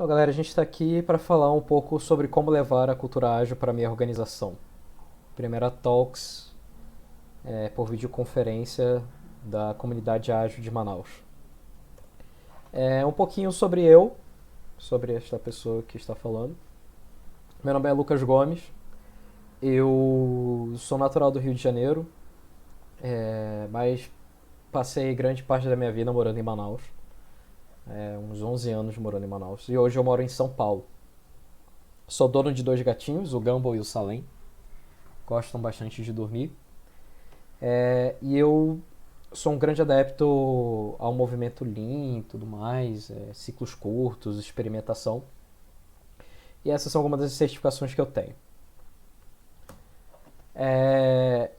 Então, galera, a gente está aqui para falar um pouco sobre como levar a cultura ágil para a minha organização. Primeira Talks por videoconferência da comunidade ágil de Manaus. Um pouquinho sobre eu, sobre esta pessoa que está falando. Meu nome é Lucas Gomes, eu sou natural do Rio de Janeiro, mas passei grande parte da minha vida morando em Manaus. Uns 11 anos morando em Manaus. E hoje eu moro em São Paulo. Sou dono de dois gatinhos, o Gumball e o Salem. Gostam bastante de dormir. E eu sou um grande adepto ao movimento Lean e tudo mais, ciclos curtos, experimentação. E essas são algumas das certificações que eu tenho.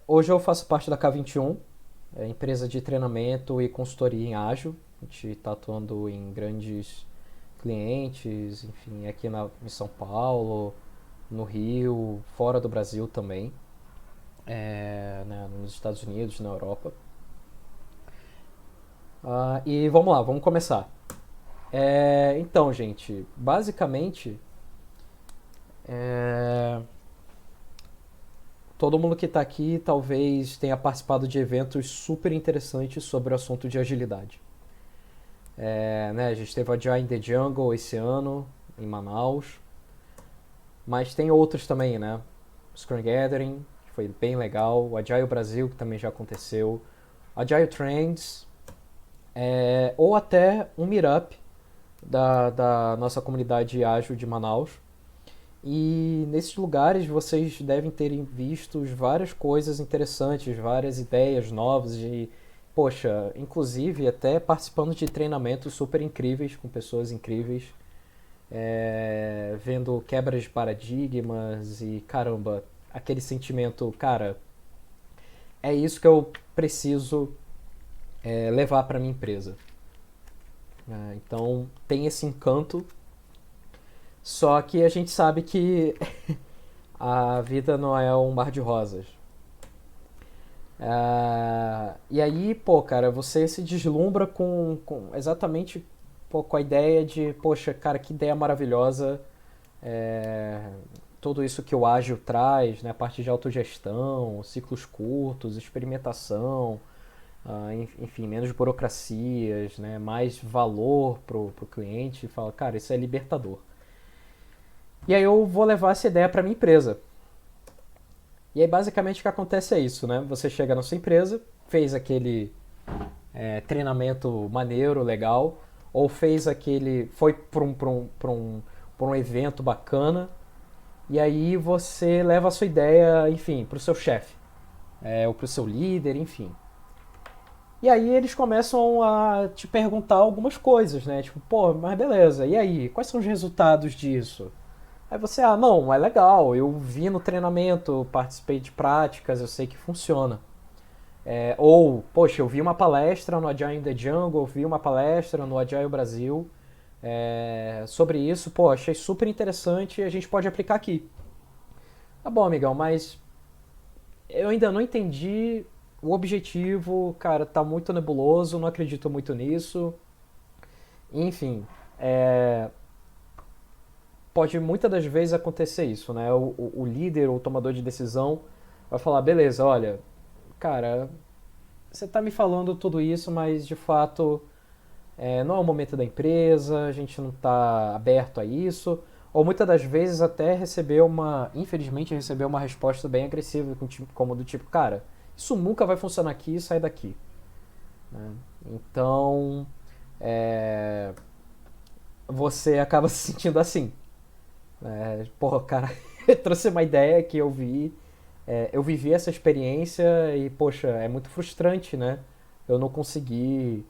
Hoje eu faço parte da K21, empresa de treinamento e consultoria em ágil. A gente está atuando em grandes clientes, enfim, aqui em São Paulo, no Rio, fora do Brasil também, né, nos Estados Unidos, na Europa. E vamos lá, vamos começar. Então, gente, basicamente, todo mundo que está aqui talvez tenha participado de eventos super interessantes sobre o assunto de agilidade. Né, a gente teve o Agile in the Jungle esse ano, em Manaus. Mas tem outros também, né? Scrum Gathering, que foi bem legal. O Agile Brasil, que também já aconteceu. Agile Trends. Ou até um meetup da nossa comunidade ágil de Manaus. E nesses lugares vocês devem ter visto várias coisas interessantes, várias ideias novas e, poxa, inclusive até participando de treinamentos super incríveis com pessoas incríveis, vendo quebras de paradigmas e caramba, aquele sentimento, cara, é isso que eu preciso levar para minha empresa. Então tem esse encanto, só que a gente sabe que a vida não é um mar de rosas. E aí, pô, cara, você se deslumbra com exatamente, pô, com a ideia de, poxa, cara, que ideia maravilhosa, é, tudo isso que o ágil traz, né, a parte de autogestão, ciclos curtos, experimentação, enfim, menos burocracias, né, mais valor pro cliente, e fala, cara, isso é libertador. E aí eu vou levar essa ideia para minha empresa. E aí basicamente o que acontece é isso, né? Você chega na sua empresa, fez aquele treinamento maneiro, legal, ou fez aquele, foi para um evento bacana, e aí você leva a sua ideia, enfim, para o seu chefe, ou para o seu líder, enfim. E aí eles começam a te perguntar algumas coisas, né? Tipo, pô, mas beleza, e aí? Quais são os resultados disso? Aí você, não, é legal, eu vi no treinamento, participei de práticas, eu sei que funciona. Ou, poxa, eu vi uma palestra no Agile in the Jungle, eu vi uma palestra no Agile Brasil sobre isso, pô, achei super interessante e a gente pode aplicar aqui. Tá bom, amigão, mas eu ainda não entendi o objetivo, cara, tá muito nebuloso, não acredito muito nisso. Enfim, pode muitas das vezes acontecer isso, né? O líder ou o tomador de decisão vai falar, beleza, olha, cara, você tá me falando tudo isso, mas de fato não é o momento da empresa, a gente não tá aberto a isso. Ou muitas das vezes até infelizmente recebeu uma resposta bem agressiva, como do tipo, cara, isso nunca vai funcionar aqui, sai daqui. Né? Então, você acaba se sentindo assim. Porra, cara, trouxe uma ideia que eu vi, eu vivi essa experiência e, poxa, é muito frustrante, né? Eu não consegui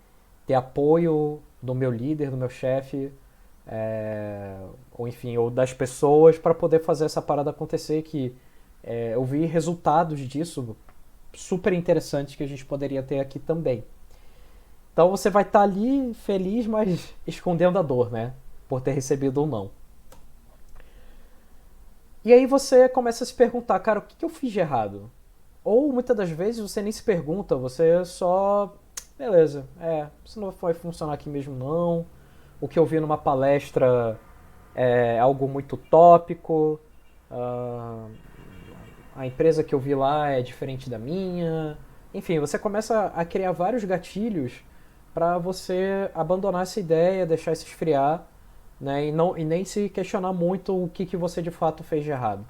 ter apoio do meu líder, do meu chefe, ou enfim, ou das pessoas para poder fazer essa parada acontecer, que eu vi resultados disso super interessantes que a gente poderia ter aqui também. Então você vai estar ali feliz, mas escondendo a dor, né? Por ter recebido ou não. E aí você começa a se perguntar, cara, o que eu fiz de errado? Ou muitas das vezes você nem se pergunta, você só. Beleza, isso não vai funcionar aqui mesmo não. O que eu vi numa palestra é algo muito tópico, ah, a empresa que eu vi lá é diferente da minha. Enfim, você começa a criar vários gatilhos para você abandonar essa ideia, deixar isso esfriar, né, e nem se questionar muito o que você de fato fez de errado.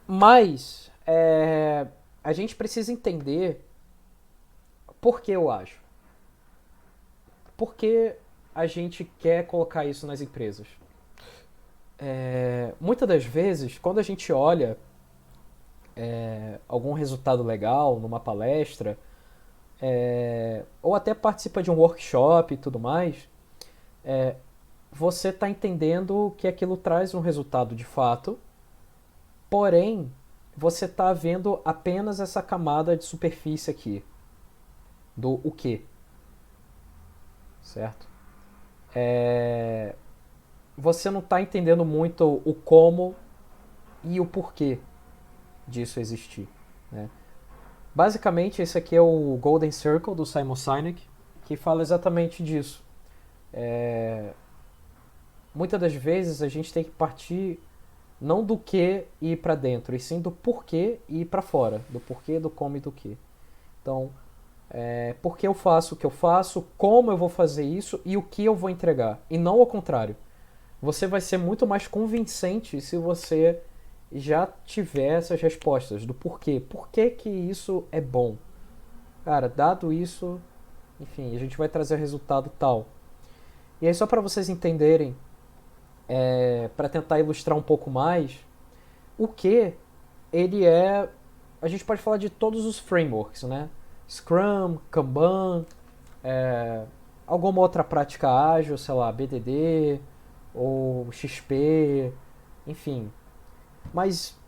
Mas a gente precisa entender por que eu acho. Por que a gente quer colocar isso nas empresas? Muitas das vezes, quando a gente olha algum resultado legal numa palestra, ou até participa de um workshop e tudo mais, você está entendendo que aquilo traz um resultado de fato, porém, você está vendo apenas essa camada de superfície aqui, do o que, certo? Você não está entendendo muito o como e o porquê disso existir, né? Basicamente, esse aqui é o Golden Circle do Simon Sinek, que fala exatamente disso. Muitas das vezes a gente tem que partir não do que e ir para dentro, e sim do porquê e ir para fora, do porquê, do como e do que. Então, por que eu faço o que eu faço, como eu vou fazer isso e o que eu vou entregar, e não ao contrário. Você vai ser muito mais convincente se você já tiver essas respostas do porquê. Por que que isso é bom? Cara, dado isso, enfim, a gente vai trazer resultado tal. E aí, só para vocês entenderem, para tentar ilustrar um pouco mais, o que ele é. A gente pode falar de todos os frameworks, né? Scrum, Kanban, é, alguma outra prática ágil, sei lá, BDD ou XP, enfim. Mas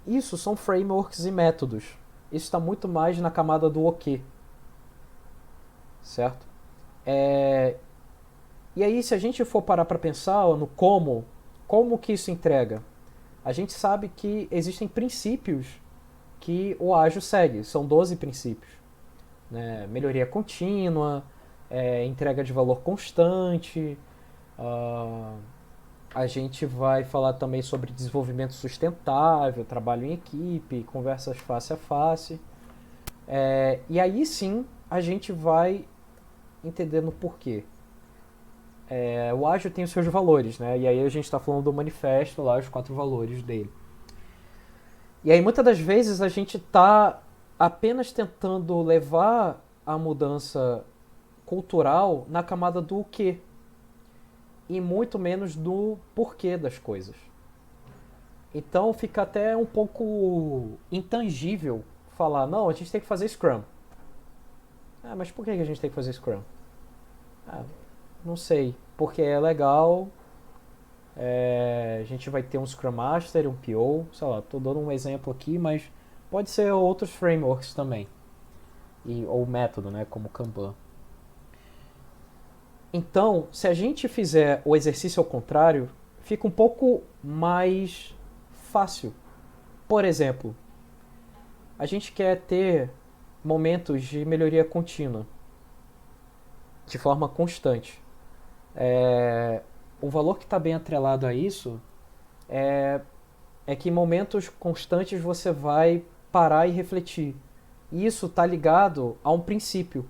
isso são frameworks e métodos. Isso está muito mais na camada do o que, certo? E aí, se a gente for parar para pensar no como que isso entrega, a gente sabe que existem princípios que o ágil segue. São 12 princípios, né? Melhoria contínua, entrega de valor constante. Uh, a gente vai falar também sobre desenvolvimento sustentável, trabalho em equipe, conversas face a face. E aí sim a gente vai entendendo por quê. O ágil tem os seus valores, né? E aí a gente está falando do manifesto lá, os 4 valores dele. E aí muitas das vezes a gente está apenas tentando levar a mudança cultural na camada do o quê e muito menos do porquê das coisas. Então fica até um pouco intangível falar, não, a gente tem que fazer Scrum. Ah, mas por que a gente tem que fazer Scrum? Ah, não sei, porque é legal, a gente vai ter um Scrum Master, um PO, sei lá, tô dando um exemplo aqui, mas pode ser outros frameworks também, ou método, né, como Kanban. Então, se a gente fizer o exercício ao contrário, fica um pouco mais fácil. Por exemplo, a gente quer ter momentos de melhoria contínua, de forma constante. O valor que está bem atrelado a isso é que em momentos constantes você vai parar e refletir. E isso está ligado a um princípio,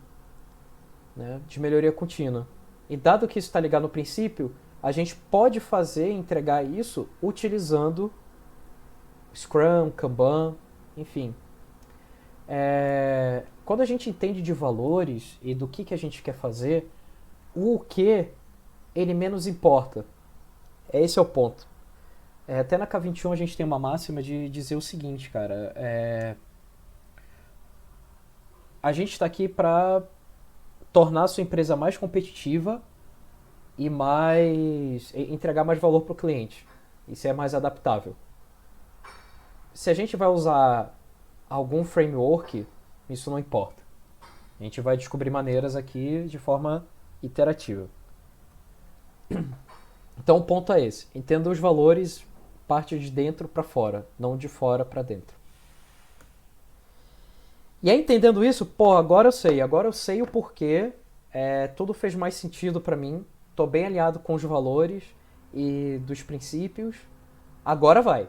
né, de melhoria contínua. E dado que isso está ligado no princípio, a gente pode fazer e entregar isso utilizando Scrum, Kanban, enfim. Quando a gente entende de valores e do que a gente quer fazer, o que ele menos importa. Esse é o ponto. Até na K21 a gente tem uma máxima de dizer o seguinte, cara. A gente está aqui para tornar a sua empresa mais competitiva e entregar mais valor para o cliente. Isso é mais adaptável. Se a gente vai usar algum framework, isso não importa. A gente vai descobrir maneiras aqui de forma iterativa. Então o ponto é esse. Entenda os valores, parte de dentro para fora, não de fora para dentro. E aí, entendendo isso, agora eu sei o porquê, tudo fez mais sentido para mim. tô bem alinhado com os valores e dos princípios, agora vai.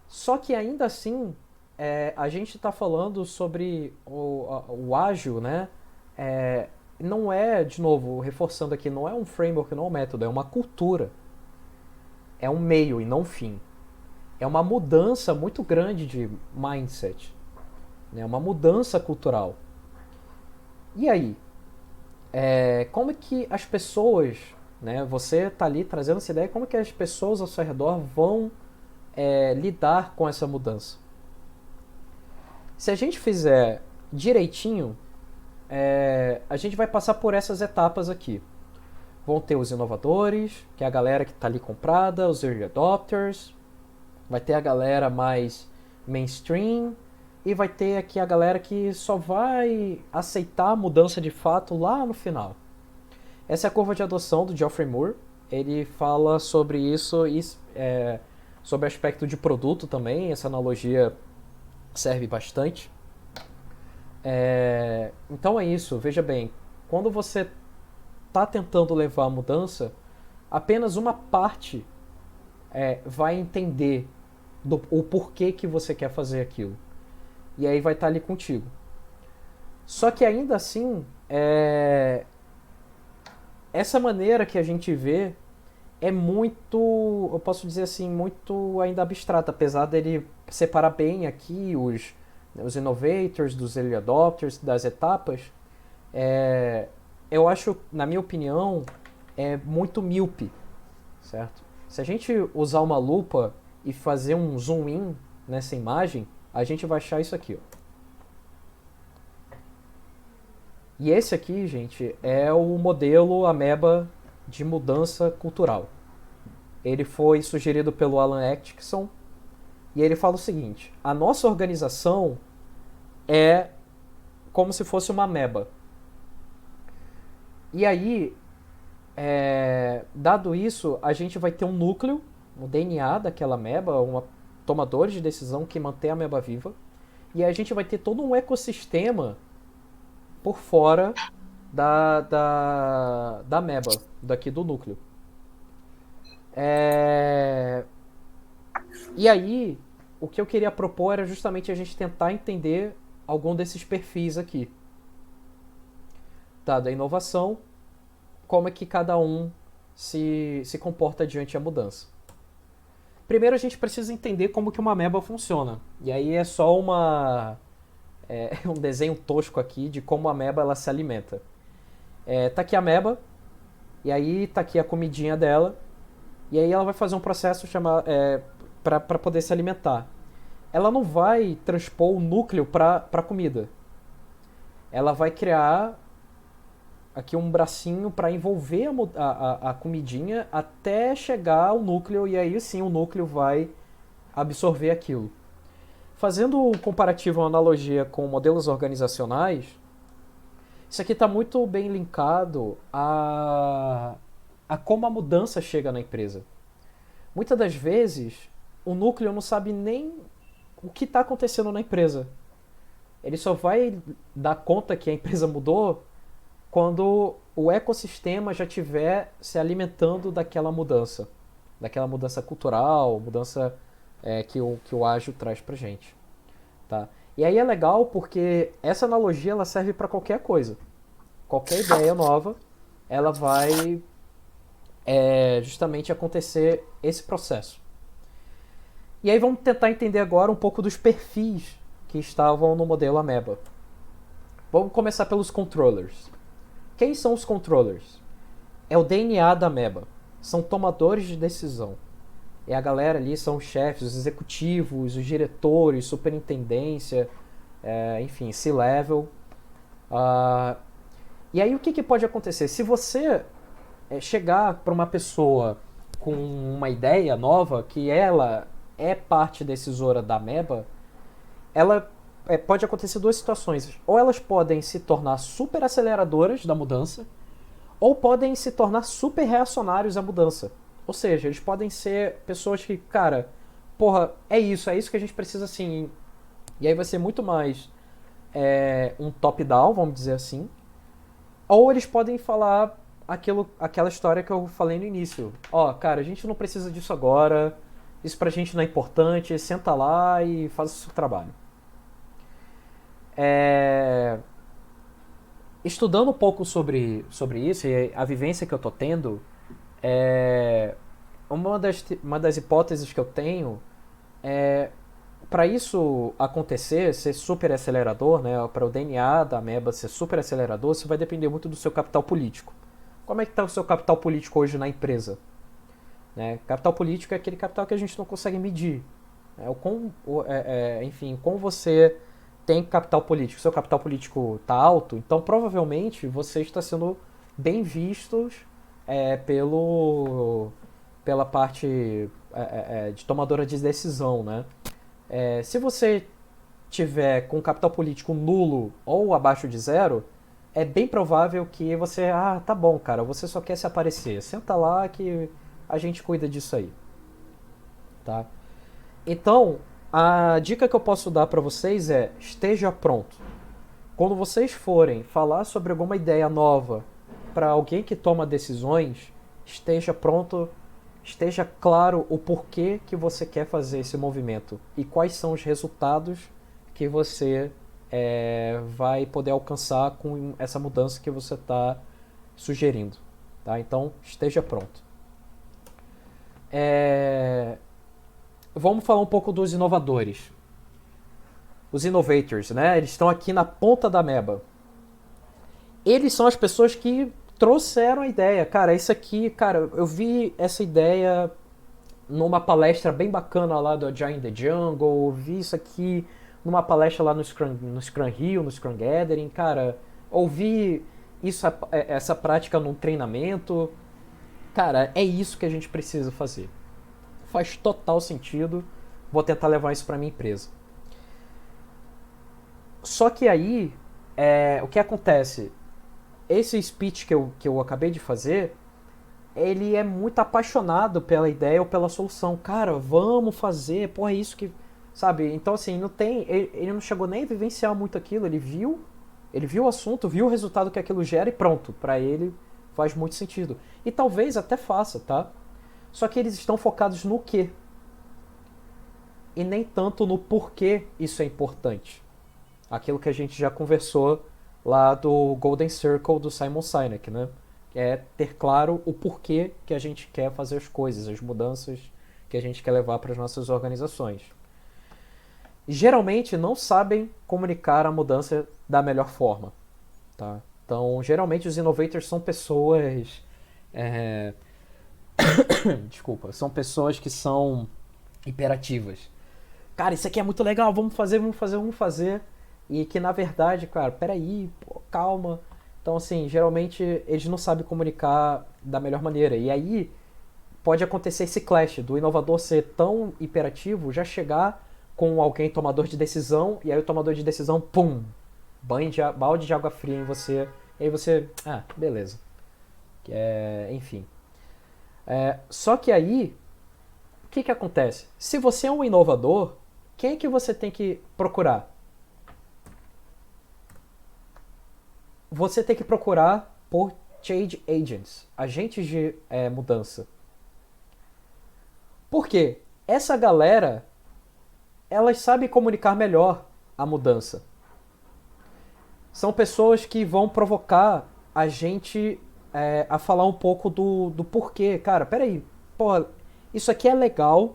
Só que ainda assim, a gente está falando sobre o ágil, né? É, não é, de novo, reforçando aqui, não é um framework, não é um método, é uma cultura. É um meio e não um fim. É uma mudança muito grande de mindset, né? Uma mudança cultural. E aí? Como é que as pessoas, né? Você está ali trazendo essa ideia, como é que as pessoas ao seu redor vão lidar com essa mudança? Se a gente fizer direitinho, a gente vai passar por essas etapas aqui. Vão ter os inovadores, que é a galera que está ali comprada, os early adopters, vai ter a galera mais mainstream e vai ter aqui a galera que só vai aceitar a mudança de fato lá no final. Essa é a curva de adoção do Geoffrey Moore. Ele fala sobre isso e sobre o aspecto de produto também. Essa analogia serve bastante. Então é isso, veja bem, quando você está tentando levar a mudança, apenas uma parte vai entender o porquê que você quer fazer aquilo. E aí vai estar ali contigo. Só que ainda assim, essa maneira que a gente vê é muito, eu posso dizer assim, muito ainda abstrata, apesar dele separar bem aqui os innovators, dos early adopters, das etapas. Eu acho, na minha opinião, muito míope, certo? Se a gente usar uma lupa e fazer um zoom in nessa imagem, a gente vai achar isso aqui, ó. E esse aqui, gente, é o modelo Ameba de mudança cultural. Ele foi sugerido pelo Alan Atkinson e ele fala o seguinte: a nossa organização é como se fosse uma ameba. E aí, dado isso, a gente vai ter um núcleo, um DNA daquela ameba, um tomador de decisão que mantém a ameba viva. E aí a gente vai ter todo um ecossistema por fora da ameba, daqui do núcleo. E aí, o que eu queria propor era justamente a gente tentar entender algum desses perfis aqui. Tá, da inovação, como é que cada um se comporta diante da mudança. Primeiro a gente precisa entender como que uma ameba funciona. E aí é só um desenho tosco aqui de como a ameba ela se alimenta. Tá aqui a ameba, e aí tá aqui a comidinha dela, e aí ela vai fazer um processo para poder se alimentar. Ela não vai transpor o núcleo para comida. Ela vai criar aqui um bracinho para envolver a comidinha até chegar ao núcleo, e aí sim o núcleo vai absorver aquilo. Fazendo um comparativo, uma analogia com modelos organizacionais, isso aqui está muito bem linkado a como a mudança chega na empresa. Muitas das vezes, o núcleo não sabe nem o que está acontecendo na empresa. Ele só vai dar conta que a empresa mudou quando o ecossistema já estiver se alimentando daquela mudança cultural, mudança que o ágil traz pra gente. Tá? E aí é legal porque essa analogia ela serve para qualquer coisa. Qualquer ideia nova, ela vai justamente acontecer esse processo. E aí vamos tentar entender agora um pouco dos perfis que estavam no modelo Ameba. Vamos começar pelos controllers. Quem são os controllers? É o DNA da Ameba. São tomadores de decisão. E a galera ali são os chefes, os executivos, os diretores, superintendência, enfim, C-level. E aí o que pode acontecer? Se você chegar para uma pessoa com uma ideia nova, que ela é parte decisora da Ameba, ela pode acontecer duas situações. Ou elas podem se tornar super aceleradoras da mudança, ou podem se tornar super reacionários à mudança. Ou seja, eles podem ser pessoas que, cara, porra, é isso que a gente precisa sim. E aí vai ser muito mais um top-down, vamos dizer assim. Ou eles podem falar aquela história que eu falei no início. Ó, cara, a gente não precisa disso agora, isso pra gente não é importante, senta lá e faz o seu trabalho. É, estudando um pouco sobre isso e a vivência que eu tô tendo, é, uma das hipóteses que eu tenho é para isso acontecer, ser super acelerador, né, para o DNA da ameba ser super acelerador, isso vai depender muito do seu capital político. Como é que está o seu capital político hoje na empresa? Né? Capital político é aquele capital que a gente não consegue medir. Enfim, como você tem capital político, seu capital político está alto, então provavelmente você está sendo bem vistos pela parte de tomadora de decisão, né? Se você tiver com capital político nulo ou abaixo de zero, é bem provável que você, tá bom, cara, você só quer se aparecer, senta lá que a gente cuida disso aí, tá? Então, a dica que eu posso dar para vocês é: esteja pronto. Quando vocês forem falar sobre alguma ideia nova para alguém que toma decisões, esteja pronto, esteja claro o porquê que você quer fazer esse movimento e quais são os resultados que você vai poder alcançar com essa mudança que você está sugerindo. Tá? Então, esteja pronto. Vamos falar um pouco dos inovadores. Os innovators, né? Eles estão aqui na ponta da ameba. Eles são as pessoas que trouxeram a ideia. Cara, isso aqui, cara, eu vi essa ideia numa palestra bem bacana lá do Agile in the Jungle, vi isso aqui numa palestra lá no Scrum Hill, no Scrum Gathering, cara, ouvi essa prática num treinamento. Cara, é isso que a gente precisa fazer. Faz total sentido. Vou tentar levar isso para minha empresa. Só que aí, o que acontece? Esse speech que eu acabei de fazer, ele é muito apaixonado pela ideia ou pela solução. Cara, vamos fazer, pô, é isso que... Sabe? Então, assim, não tem... Ele não chegou nem a vivenciar muito aquilo. Ele viu o assunto, viu o resultado que aquilo gera e pronto. Pra ele faz muito sentido. E talvez até faça, tá? Só que eles estão focados no quê? E nem tanto no porquê isso é importante. Aquilo que a gente já conversou lá do Golden Circle do Simon Sinek, né? É ter claro o porquê que a gente quer fazer as coisas, as mudanças que a gente quer levar para as nossas organizações. Geralmente não sabem comunicar a mudança da melhor forma, tá? Então, geralmente os innovators são pessoas... Desculpa, são pessoas que são hiperativas. Cara, isso aqui é muito legal, vamos fazer. E que na verdade, cara, peraí, pô, calma. Então, assim, geralmente eles não sabem comunicar da melhor maneira. E aí pode acontecer esse clash do inovador ser tão hiperativo, já chegar com alguém tomador de decisão, e aí o tomador de decisão, pum, balde de água fria em você. E aí você, beleza. Enfim. Só que aí, o que acontece? Se você é um inovador, quem é que você tem que procurar? Você tem que procurar por change agents, agentes de mudança. Por quê? Essa galera, elas sabem comunicar melhor a mudança. São pessoas que vão provocar a gente a falar um pouco do porquê. Cara, peraí, porra, isso aqui é legal,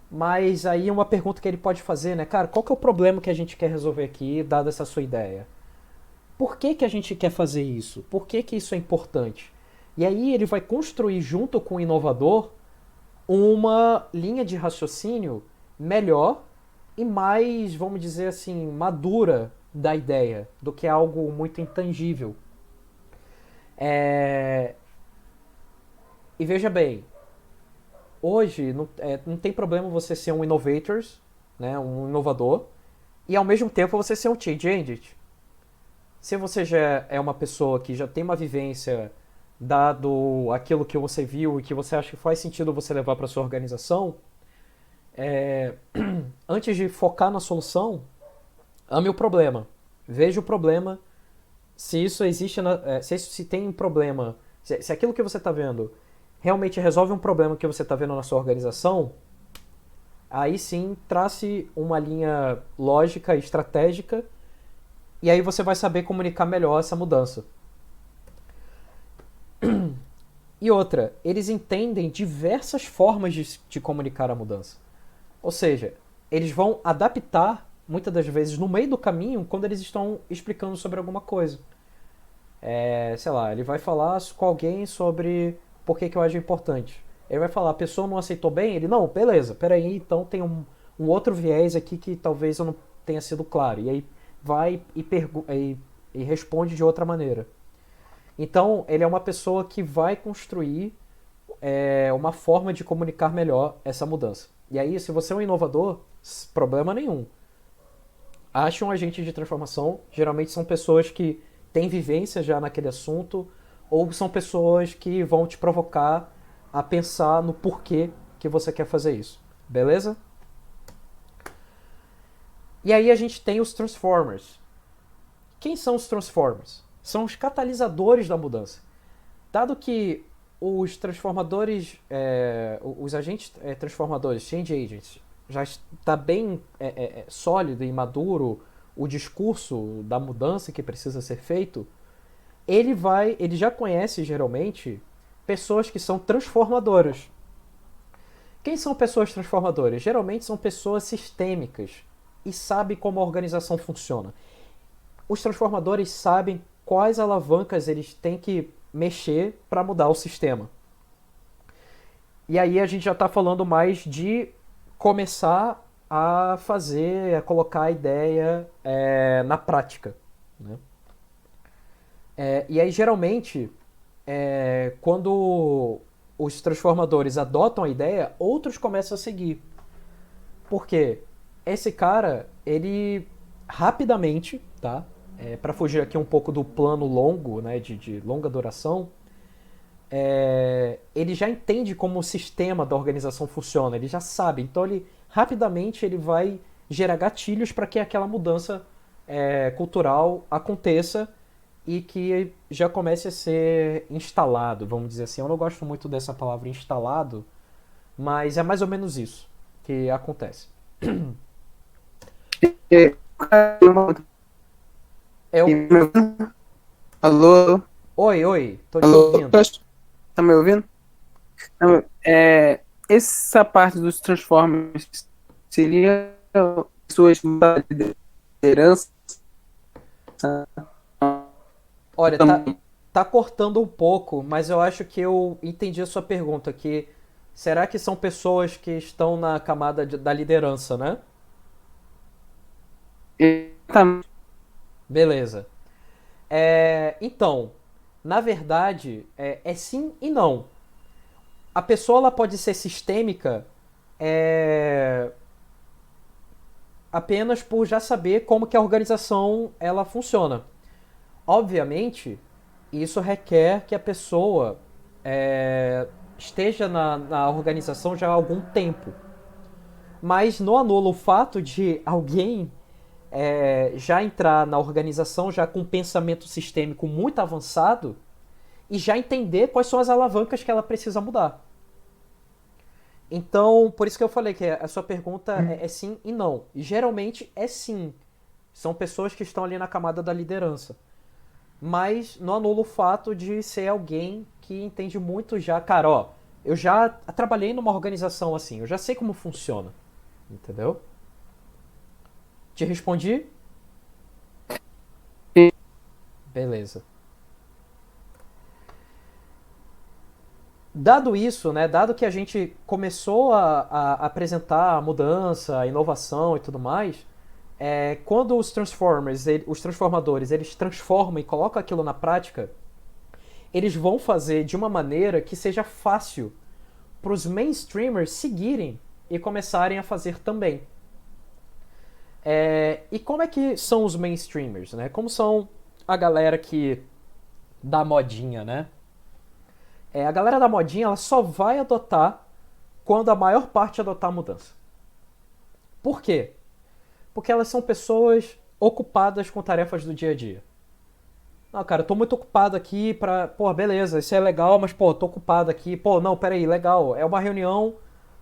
mas aí uma pergunta que ele pode fazer, né? Cara, qual que é o problema que a gente quer resolver aqui, dada essa sua ideia? Por que a gente quer fazer isso? Por que isso é importante? E aí ele vai construir junto com o inovador uma linha de raciocínio melhor e mais, vamos dizer assim, madura da ideia, do que algo muito intangível. E veja bem, hoje não tem problema você ser um innovator, né, um inovador, e ao mesmo tempo você ser um change agent. Se você já é uma pessoa que já tem uma vivência dado aquilo que você viu e que você acha que faz sentido você levar para sua organização, antes de focar na solução, ame o problema. Veja o problema. Se isso existe, se tem um problema, Se aquilo que você está vendo realmente resolve um problema que você está vendo na sua organização, aí sim trace uma linha lógica e estratégica e aí você vai saber comunicar melhor essa mudança. E outra, eles entendem diversas formas de comunicar a mudança. Ou seja, eles vão adaptar, muitas das vezes, no meio do caminho, quando eles estão explicando sobre alguma coisa. Sei lá, ele vai falar com alguém sobre por que eu acho importante. Ele vai falar, a pessoa não aceitou bem? Ele, não, beleza, peraí, então tem um outro viés aqui que talvez eu não tenha sido claro. E aí vai e responde de outra maneira. Então, ele é uma pessoa que vai construir uma forma de comunicar melhor essa mudança. E aí, se você é um inovador, problema nenhum. Ache um agente de transformação. Geralmente são pessoas que têm vivência já naquele assunto, ou são pessoas que vão te provocar a pensar no porquê que você quer fazer isso. Beleza? E aí a gente tem os Transformers. Quem são os Transformers? São os catalisadores da mudança. Dado que os transformadores, os agentes transformadores, change agents, já está bem sólido e maduro o discurso da mudança que precisa ser feito, ele já conhece geralmente pessoas que são transformadoras. Quem são pessoas transformadoras? Geralmente são pessoas sistêmicas e sabem como a organização funciona. Os transformadores sabem quais alavancas eles têm que mexer para mudar o sistema. E aí a gente já está falando mais de começar a fazer, a colocar a ideia na prática. Né? E aí geralmente, quando os transformadores adotam a ideia, outros começam a seguir. Porque esse cara, ele rapidamente, tá? Para fugir aqui um pouco do plano longo, né, de longa duração, ele já entende como o sistema da organização funciona, ele já sabe. Então ele rapidamente ele vai gerar gatilhos para que aquela mudança cultural aconteça e que já comece a ser instalado, vamos dizer assim. Eu não gosto muito dessa palavra instalado, mas é mais ou menos isso que acontece. Alô? Oi, tô te Alô? ouvindo. Tá me ouvindo? Essa parte dos Transformers seria suas lideranças? Olha, tá cortando um pouco, mas eu acho que eu entendi a sua pergunta, que será que são pessoas que estão na camada da liderança, né? Exatamente. Beleza. Então, na verdade, é sim e não. A pessoa ela pode ser sistêmica apenas por já saber como que a organização ela funciona. Obviamente, isso requer que a pessoa esteja na organização já há algum tempo. Mas não anula o fato de alguém já entrar na organização já com um pensamento sistêmico muito avançado e já entender quais são as alavancas que ela precisa mudar. Então, por isso que eu falei que a sua pergunta é sim e não. E geralmente é sim. São pessoas que estão ali na camada da liderança. Mas não anula o fato de ser alguém que entende muito já. Cara, ó, eu já trabalhei numa organização assim, eu já sei como funciona. Entendeu? Te respondi? Beleza. Dado isso, né, dado que a gente começou a apresentar a mudança, a inovação e tudo mais, quando os transformadores, eles transformam e colocam aquilo na prática, eles vão fazer de uma maneira que seja fácil para os mainstreamers seguirem e começarem a fazer também. E como é que são os mainstreamers, né? Como são a galera que dá modinha, né? A galera da modinha ela só vai adotar quando a maior parte adotar a mudança. Por quê? Porque elas são pessoas ocupadas com tarefas do dia a dia. Não, cara, eu tô muito ocupado aqui pra. Pô, beleza, isso é legal, mas, pô, tô ocupado aqui. Pô, não, peraí, legal. É uma reunião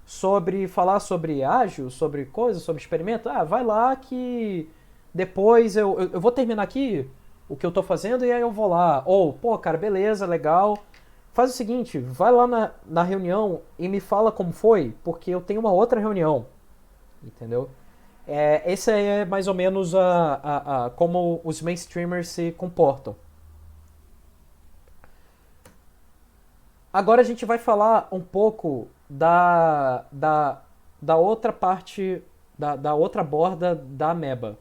sobre falar sobre ágil, sobre coisas, sobre experimento. Ah, vai lá que depois eu vou terminar aqui o que eu tô fazendo e aí eu vou lá. Ou, pô, cara, beleza, legal. Faz o seguinte, vai lá na reunião e me fala como foi, porque eu tenho uma outra reunião, entendeu? Esse aí é mais ou menos como os mainstreamers se comportam. Agora a gente vai falar um pouco da outra parte, da outra borda da ameba.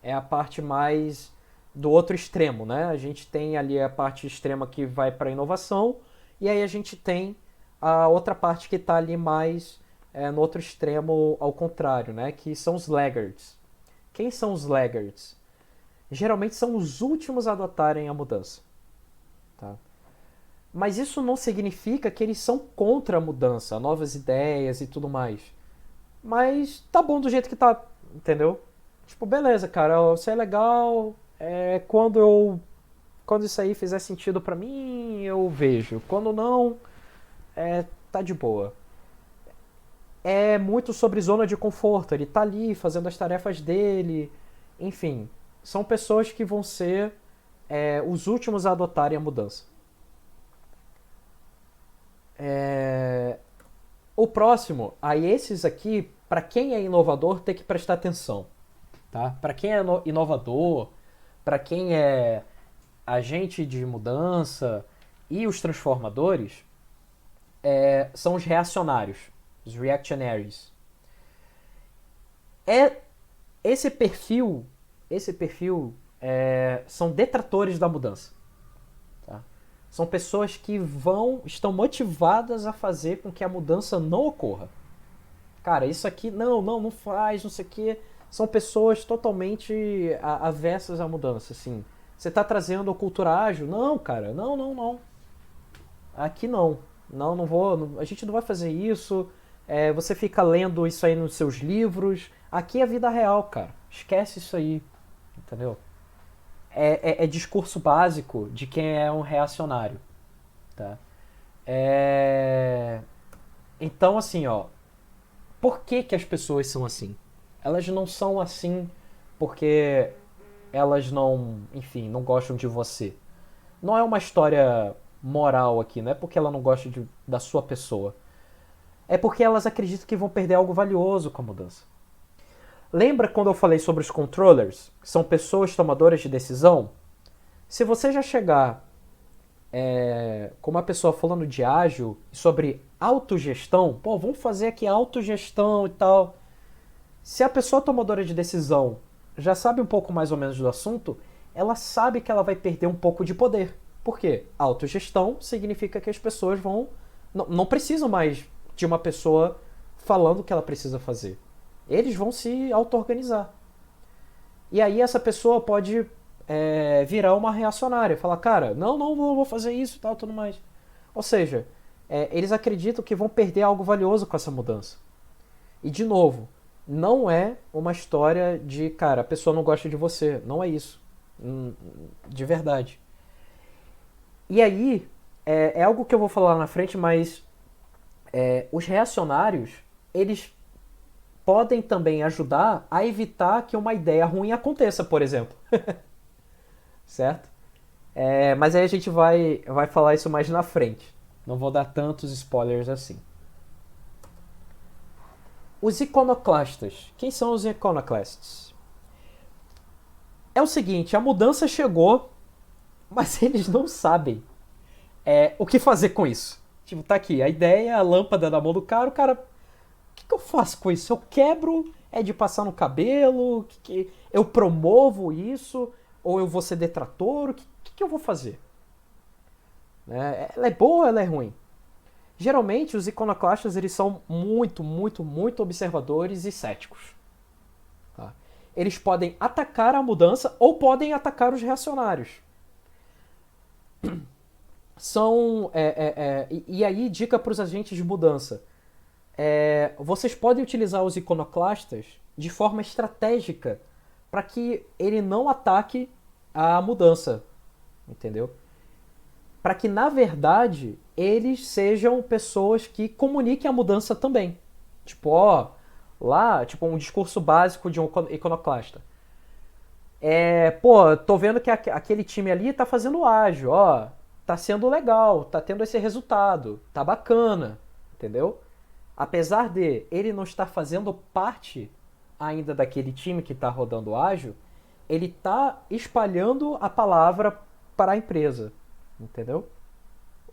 É a parte mais do outro extremo, né? A gente tem ali a parte extrema que vai para a inovação, e aí a gente tem a outra parte que está ali mais no outro extremo ao contrário, né? Que são os laggards. Quem são os laggards? Geralmente são os últimos a adotarem a mudança. Tá? Mas isso não significa que eles são contra a mudança, novas ideias e tudo mais. Mas tá bom do jeito que tá, entendeu? Tipo, beleza, cara, isso é legal. Quando isso aí fizer sentido pra mim, eu vejo. Quando não, tá de boa. É muito sobre zona de conforto. Ele tá ali fazendo as tarefas dele. Enfim, são pessoas que vão ser os últimos a adotarem a mudança. O próximo, aí esses aqui, para quem é inovador, tem que prestar atenção, tá? Para quem é inovador, para quem é agente de mudança e os transformadores, são os reacionários, os reactionaries. É esse perfil, são detratores da mudança. Tá? São pessoas que estão motivadas a fazer com que a mudança não ocorra. Cara, isso aqui, não faz, não sei o quê. São pessoas totalmente avessas à mudança, assim. Você tá trazendo a cultura ágil? Não, cara, não. Aqui não. Não vou, a gente não vai fazer isso. Você fica lendo isso aí nos seus livros. Aqui é vida real, cara. Esquece isso aí, entendeu? É discurso básico de quem é um reacionário, tá? Então, assim, ó, por que que as pessoas são assim? Elas não são assim porque elas não, enfim, não gostam de você. Não é uma história moral aqui, não é porque ela não gosta da sua pessoa. É porque elas acreditam que vão perder algo valioso com a mudança. Lembra quando eu falei sobre os controllers? Que são pessoas tomadoras de decisão? Se você já chegar com uma pessoa falando de ágil e sobre autogestão, pô, vamos fazer aqui autogestão e tal. Se a pessoa tomadora de decisão já sabe um pouco mais ou menos do assunto, ela sabe que ela vai perder um pouco de poder. Por quê? Autogestão significa que as pessoas não precisam mais de uma pessoa falando o que ela precisa fazer. Eles vão se auto-organizar. E aí essa pessoa pode virar uma reacionária, falar, cara, não vou fazer isso e tal, tudo mais. Ou seja, eles acreditam que vão perder algo valioso com essa mudança. E de novo, não é uma história de, cara, a pessoa não gosta de você. Não é isso. De verdade. E aí, é algo que eu vou falar na frente, mas os reacionários, eles podem também ajudar a evitar que uma ideia ruim aconteça, por exemplo. Certo? Mas aí a gente vai falar isso mais na frente. Não vou dar tantos spoilers assim. Os iconoclastas. Quem são os iconoclasts? É o seguinte, a mudança chegou, mas eles não sabem o que fazer com isso. Tipo, tá aqui, a ideia, a lâmpada na mão do cara, o cara, o que eu faço com isso? Eu quebro, é de passar no cabelo, eu promovo isso, ou eu vou ser detrator, o que eu vou fazer? Ela é boa ou ela é ruim? Geralmente, os iconoclastas eles são muito observadores e céticos. Tá? Eles podem atacar a mudança ou podem atacar os reacionários. E aí, dica para os agentes de mudança. Vocês podem utilizar os iconoclastas de forma estratégica para que ele não ataque a mudança. entendeu? Para que, na verdade, eles sejam pessoas que comuniquem a mudança também. Tipo, ó, lá, tipo, um discurso básico de um iconoclasta. Pô, tô vendo que aquele time ali tá fazendo ágil, ó, tá sendo legal, tá tendo esse resultado, tá bacana, entendeu? Apesar de ele não estar fazendo parte ainda daquele time que tá rodando ágil, ele tá espalhando a palavra para a empresa, entendeu?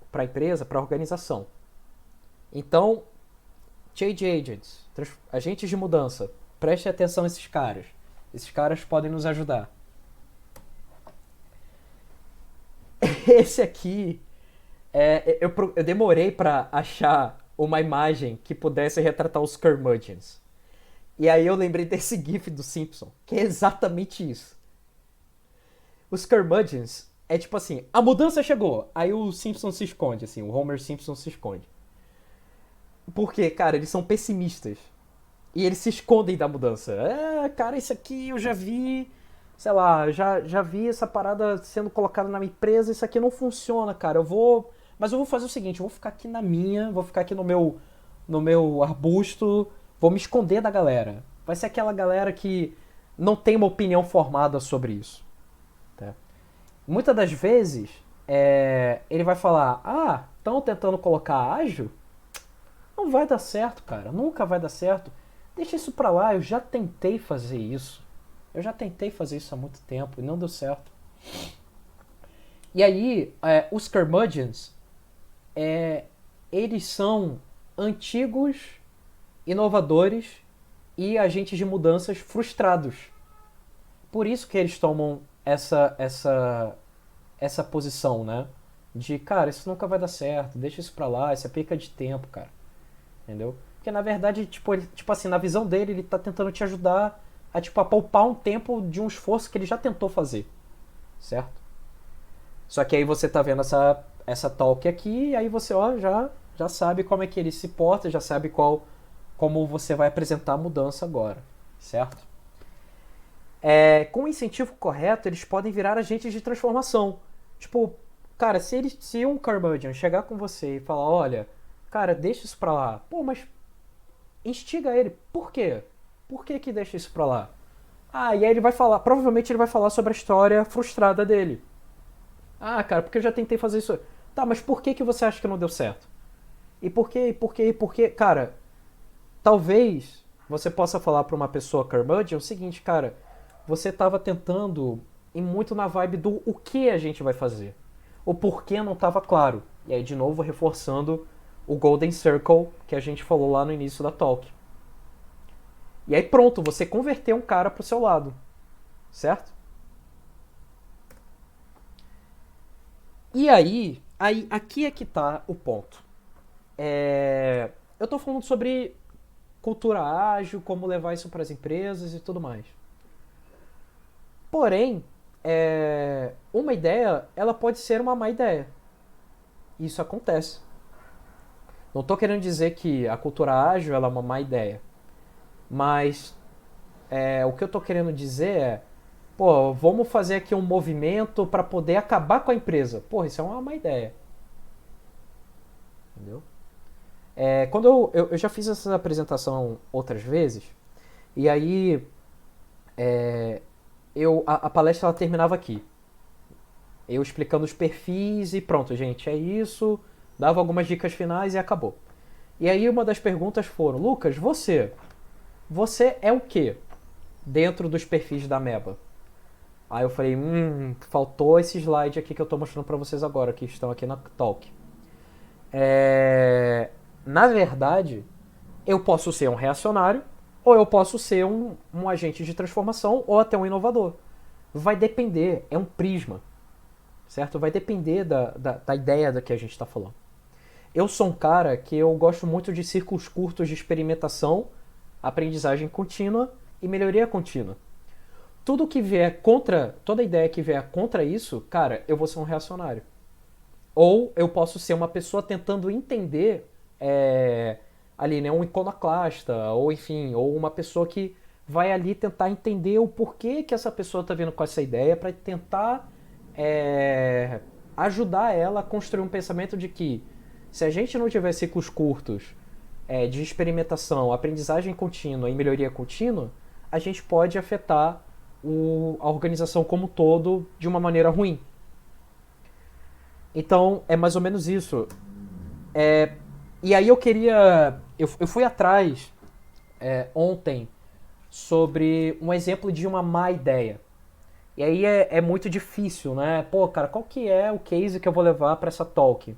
Para a empresa, para a organização. Então, change agents, agentes de mudança, preste atenção a esses caras. Esses caras podem nos ajudar. Esse aqui, eu demorei para achar uma imagem que pudesse retratar os curmudgeons. E aí eu lembrei desse gif do Simpson, que é exatamente isso. Os curmudgeons é tipo assim, a mudança chegou, aí o Simpson se esconde, assim, o Homer Simpson se esconde. Porque, cara, eles são pessimistas. E eles se escondem da mudança. Cara, isso aqui eu já vi, sei lá, já vi essa parada sendo colocada na minha empresa, isso aqui não funciona, cara. Mas eu vou fazer o seguinte, eu vou ficar aqui na minha, vou ficar aqui no meu arbusto, vou me esconder da galera. Vai ser aquela galera que não tem uma opinião formada sobre isso. Tá? Muitas das vezes, ele vai falar, estão tentando colocar ágil? Não vai dar certo, cara, nunca vai dar certo. Deixa isso pra lá, eu já tentei fazer isso. Eu já tentei fazer isso há muito tempo e não deu certo. E aí, os curmudgeons, eles são antigos inovadores e agentes de mudanças frustrados. Por isso que eles tomam essa posição, né? De, cara, isso nunca vai dar certo, deixa isso pra lá, isso é perca de tempo, cara. Entendeu? Porque na verdade, tipo assim, na visão dele, ele tá tentando te ajudar a poupar um tempo de um esforço que ele já tentou fazer. Certo? Só que aí você tá vendo essa talk aqui, e aí você, ó, já sabe como é que ele se porta, já sabe como você vai apresentar a mudança agora. Certo? Com o incentivo correto, eles podem virar agentes de transformação. Tipo, cara, se um curmudgeon chegar com você e falar, olha, cara, deixa isso pra lá. Pô, mas instiga ele. Por quê? Por que deixa isso pra lá? E aí ele vai falar, provavelmente ele vai falar sobre a história frustrada dele. Cara, porque eu já tentei fazer isso. Tá, mas por que você acha que não deu certo? E por quê? Cara, talvez você possa falar pra uma pessoa curmudgeon o seguinte, cara, você tava tentando ir muito na vibe do o que a gente vai fazer. O porquê não tava claro. E aí, de novo, reforçando o Golden Circle que a gente falou lá no início da talk. E aí pronto, você converteu um cara pro seu lado. Certo? E aí aqui é que tá o ponto. Eu tô falando sobre cultura ágil, como levar isso para as empresas e tudo mais. Porém, uma ideia, ela pode ser uma má ideia. Isso acontece. Não estou querendo dizer que a cultura ágil ela é uma má ideia. Mas o que eu estou querendo dizer pô, vamos fazer aqui um movimento para poder acabar com a empresa. Porra, isso é uma má ideia. Entendeu? Quando eu já fiz essa apresentação outras vezes, e aí a palestra ela terminava aqui. Eu explicando os perfis e pronto, gente, é isso. Dava algumas dicas finais e acabou. E aí uma das perguntas foram, Lucas, você é o quê dentro dos perfis da Ameba? Aí eu falei, faltou esse slide aqui que eu tô mostrando pra vocês agora, que estão aqui na talk. Na verdade, eu posso ser um reacionário, ou eu posso ser um agente de transformação, ou até um inovador. Vai depender, é um prisma. Certo? Vai depender da ideia da que a gente está falando. Eu sou um cara que eu gosto muito de círculos curtos de experimentação, aprendizagem contínua e melhoria contínua. Toda ideia que vier contra isso, cara, eu vou ser um reacionário. Ou eu posso ser uma pessoa tentando entender ali, né, um iconoclasta, ou enfim, ou uma pessoa que vai ali tentar entender o porquê que essa pessoa está vindo com essa ideia para tentar ajudar ela a construir um pensamento de que se a gente não tiver ciclos curtos de experimentação, aprendizagem contínua e melhoria contínua, a gente pode afetar a organização como um todo de uma maneira ruim. Então, é mais ou menos isso. E aí eu fui atrás ontem sobre um exemplo de uma má ideia. E aí é muito difícil, né? Pô, cara, qual que é o case que eu vou levar para essa talk?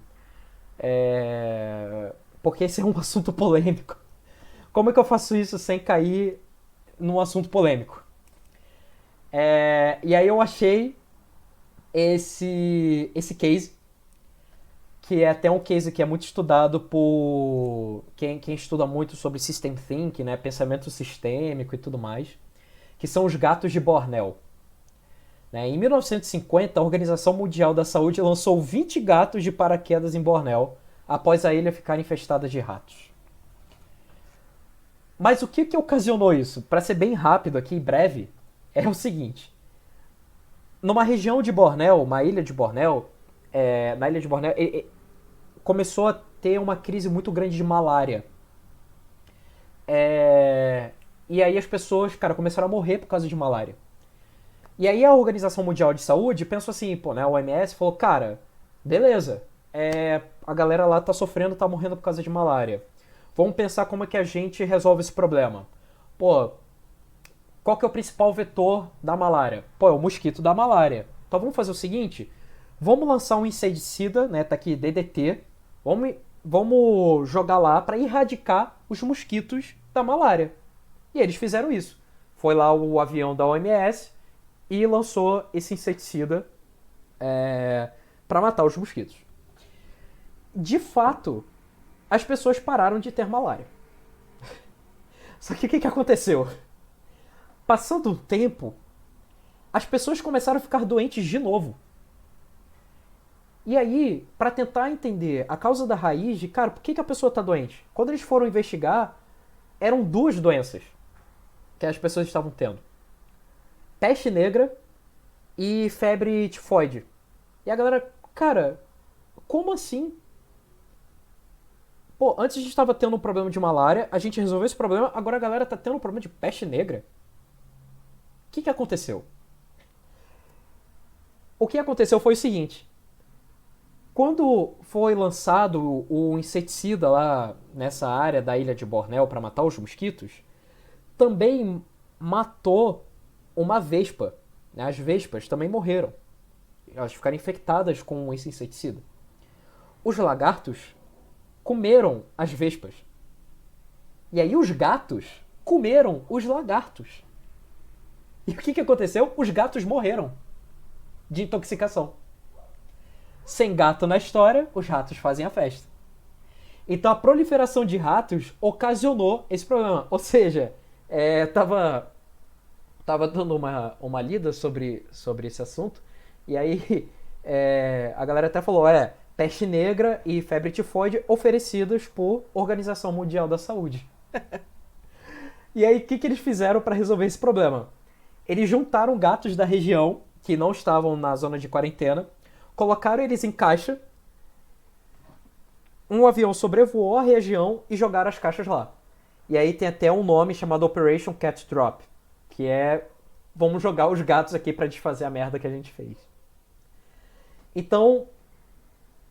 Porque esse é um assunto polêmico. Como é que eu faço isso sem cair num assunto polêmico? E aí eu achei esse case, que é até um case que é muito estudado por quem estuda muito sobre System Thinking, né? Pensamento sistêmico e tudo mais, que são os gatos de Borneo. Em 1950, a Organização Mundial da Saúde lançou 20 gatos de paraquedas em Bornéu, após a ilha ficar infestada de ratos. Mas o que ocasionou isso? Para ser bem rápido aqui e breve, é o seguinte. Numa região de Bornéu, uma ilha de Bornéu, na ilha de Bornéu, começou a ter uma crise muito grande de malária. E aí as pessoas, cara, começaram a morrer por causa de malária. E aí a Organização Mundial de Saúde pensou assim, a OMS falou, cara, beleza, a galera lá tá sofrendo, tá morrendo por causa de malária. Vamos pensar como é que a gente resolve esse problema. Qual que é o principal vetor da malária? É o mosquito da malária. Então vamos fazer o seguinte, vamos lançar um inseticida, né, tá aqui DDT, vamos jogar lá para erradicar os mosquitos da malária. E eles fizeram isso. Foi lá o avião da OMS e lançou esse inseticida para matar os mosquitos. De fato, as pessoas pararam de ter malária. Só que o que aconteceu? Passando o tempo, as pessoas começaram a ficar doentes de novo. E aí, para tentar entender a causa da raiz de, cara, por que a pessoa está doente? Quando eles foram investigar, eram duas doenças que as pessoas estavam tendo. Peste negra e febre tifoide. E a galera, cara, como assim? Antes a gente estava tendo um problema de malária, a gente resolveu esse problema, agora a galera tá tendo um problema de peste negra. O que aconteceu? O que aconteceu foi o seguinte. Quando foi lançado o inseticida lá nessa área da ilha de Bornéu para matar os mosquitos, também matou uma vespa. As vespas também morreram. Elas ficaram infectadas com esse inseticida. Os lagartos comeram as vespas. E aí os gatos comeram os lagartos. E o que aconteceu? Os gatos morreram de intoxicação. Sem gato na história, os ratos fazem a festa. Então a proliferação de ratos ocasionou esse problema. Ou seja, tava dando uma lida sobre esse assunto, e aí a galera até falou, peste negra e febre tifoide oferecidas por Organização Mundial da Saúde. E aí o que eles fizeram para resolver esse problema? Eles juntaram gatos da região, que não estavam na zona de quarentena, colocaram eles em caixa, um avião sobrevoou a região e jogaram as caixas lá. E aí tem até um nome chamado Operation Cat Drop, que vamos jogar os gatos aqui para desfazer a merda que a gente fez. Então,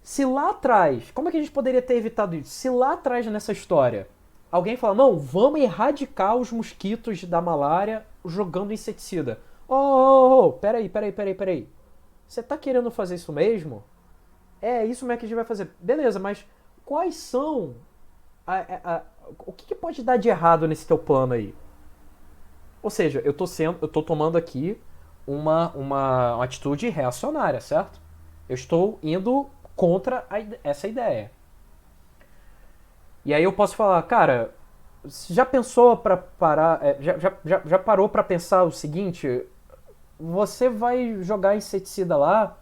se lá atrás, como é que a gente poderia ter evitado isso? Se lá atrás nessa história, alguém fala, não, vamos erradicar os mosquitos da malária jogando inseticida. Peraí. Você tá querendo fazer isso mesmo? Isso mesmo que a gente vai fazer. Beleza, mas quais são... o que pode dar de errado nesse teu plano aí? Ou seja, eu tô tomando aqui uma atitude reacionária, certo? Eu estou indo contra essa ideia. E aí eu posso falar, cara, já pensou para parar... já parou para pensar o seguinte... Você vai jogar inseticida lá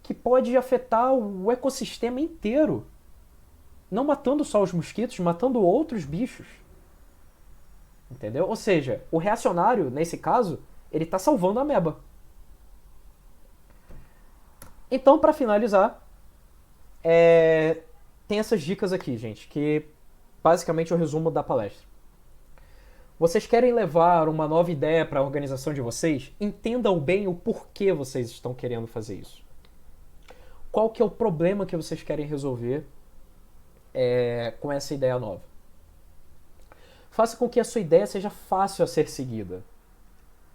que pode afetar o ecossistema inteiro. Não matando só os mosquitos, matando outros bichos. Entendeu? Ou seja, o reacionário, nesse caso, ele tá salvando a ameba. Então, para finalizar, tem essas dicas aqui, gente, que basicamente é o resumo da palestra. Vocês querem levar uma nova ideia para a organização de vocês? Entendam bem o porquê vocês estão querendo fazer isso. Qual que é o problema que vocês querem resolver com essa ideia nova? Faça com que a sua ideia seja fácil a ser seguida,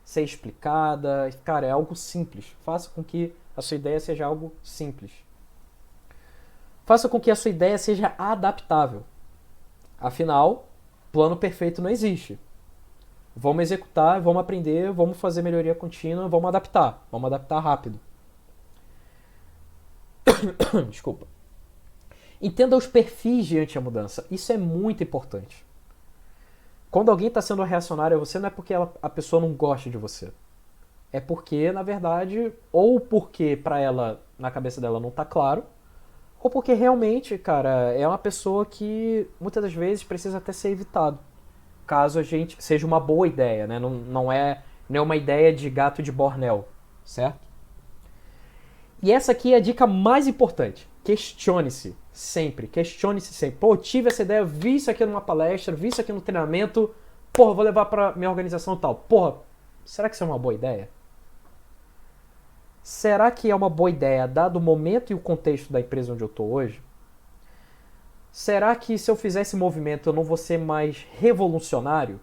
ser explicada. Cara, é algo simples. Faça com que a sua ideia seja algo simples. Faça com que a sua ideia seja adaptável. Afinal, plano perfeito não existe. Vamos executar, vamos aprender, vamos fazer melhoria contínua, vamos adaptar rápido. Desculpa. Entenda os perfis diante da mudança. Isso é muito importante. Quando alguém está sendo reacionário a você, não é porque a pessoa não gosta de você. É porque, na verdade, ou porque para ela, na cabeça dela, não está claro, ou porque realmente, cara, é uma pessoa que muitas das vezes precisa até ser evitado. Caso a gente seja uma boa ideia, né? Não é nenhuma ideia de gato de Bornéu, certo? E essa aqui é a dica mais importante. Questione-se sempre. Questione-se sempre. Pô, tive essa ideia, vi isso aqui numa palestra, vi isso aqui no treinamento. Porra, vou levar pra minha organização e tal. Porra, será que isso é uma boa ideia? Será que é uma boa ideia, dado o momento e o contexto da empresa onde eu tô hoje? Será que se eu fizer esse movimento eu não vou ser mais revolucionário?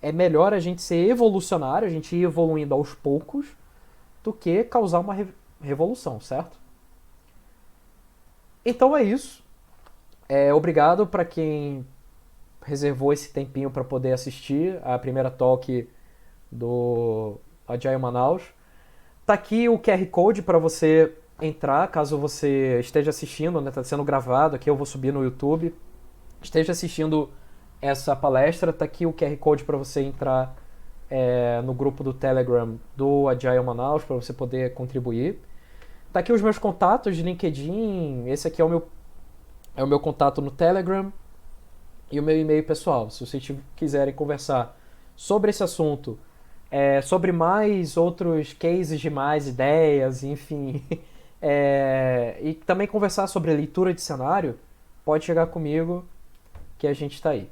É melhor a gente ser evolucionário, a gente ir evoluindo aos poucos, do que causar uma revolução, certo? Então é isso. Obrigado para quem reservou esse tempinho para poder assistir a primeira talk do Agile Manaus. Tá aqui o QR Code para você entrar, caso você esteja assistindo, né? Tá sendo gravado aqui, eu vou subir no YouTube. Esteja assistindo essa palestra, tá aqui o QR Code para você entrar no grupo do Telegram do Agile Manaus, para você poder contribuir. Tá aqui os meus contatos de LinkedIn, esse aqui é o meu contato no Telegram e o meu e-mail pessoal. Se vocês quiserem conversar sobre esse assunto, sobre mais outros cases de mais ideias, enfim, e também conversar sobre leitura de cenário, pode chegar comigo que a gente está aí.